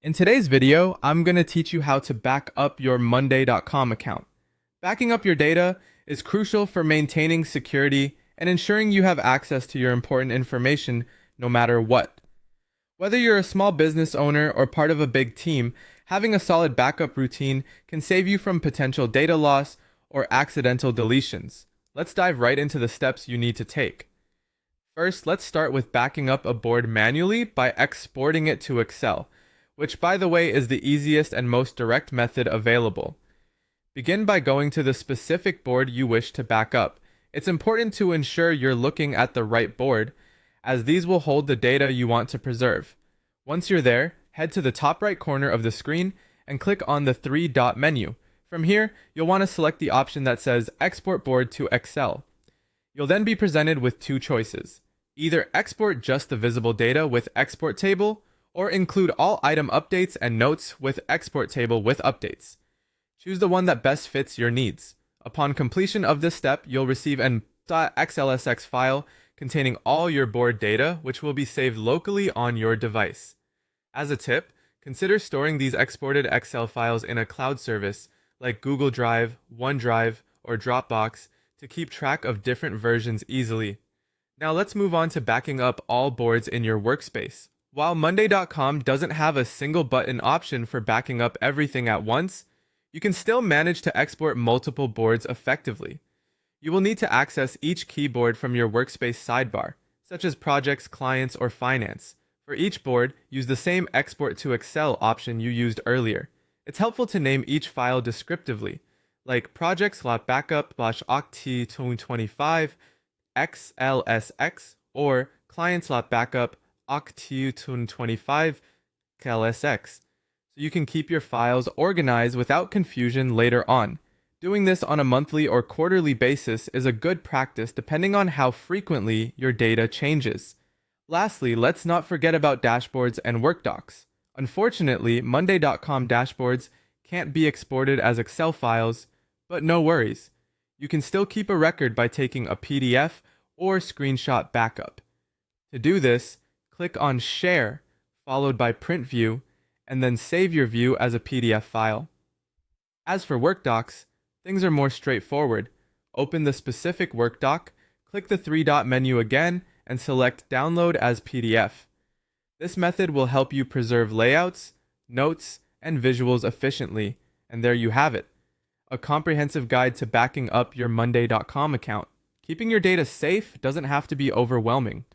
In today's video, I'm going to teach you how to back up your monday.com account. Backing up your data is crucial for maintaining security and ensuring you have access to your important information no matter what. Whether you're a small business owner or part of a big team, having a solid backup routine can save you from potential data loss or accidental deletions. Let's dive right into the steps you need to take. First, let's start with backing up a board manually by exporting it to Excel, which by the way is the easiest and most direct method available. Begin by going to the specific board you wish to back up. It's important to ensure you're looking at the right board, as these will hold the data you want to preserve. Once you're there, head to the top right corner of the screen and click on the three-dot menu. From here, you'll want to select the option that says Export Board to Excel. You'll then be presented with two choices. Either export just the visible data with Export Table, or include all item updates and notes with Export Table with updates. Choose the one that best fits your needs. Upon completion of this step, you'll receive an .xlsx file containing all your board data, which will be saved locally on your device. As a tip, consider storing these exported Excel files in a cloud service like Google Drive, OneDrive, or Dropbox to keep track of different versions easily. Now let's move on to backing up all boards in your workspace. While monday.com doesn't have a single button option for backing up everything at once, you can still manage to export multiple boards effectively. You will need to access each keyboard from your workspace sidebar, such as projects, clients, or finance. For each board, use the same export to Excel option you used earlier. It's helpful to name each file descriptively, like projects.backup/oct2025 xlsx or clients.backup oct2025 xlsx, so you can keep your files organized without confusion later on. Doing this on a monthly or quarterly basis is a good practice depending on how frequently your data changes. Lastly, let's not forget about dashboards and work docs. Unfortunately, monday.com dashboards can't be exported as Excel files, but no worries. You can still keep a record by taking a PDF or screenshot backup. To do this, click on Share, followed by Print View, and then save your view as a PDF file. As for work docs, things are more straightforward. Open the specific work doc, click the three-dot menu again, and select Download as PDF. This method will help you preserve layouts, notes, and visuals efficiently, and there you have it. A comprehensive guide to backing up your monday.com account. Keeping your data safe doesn't have to be overwhelming.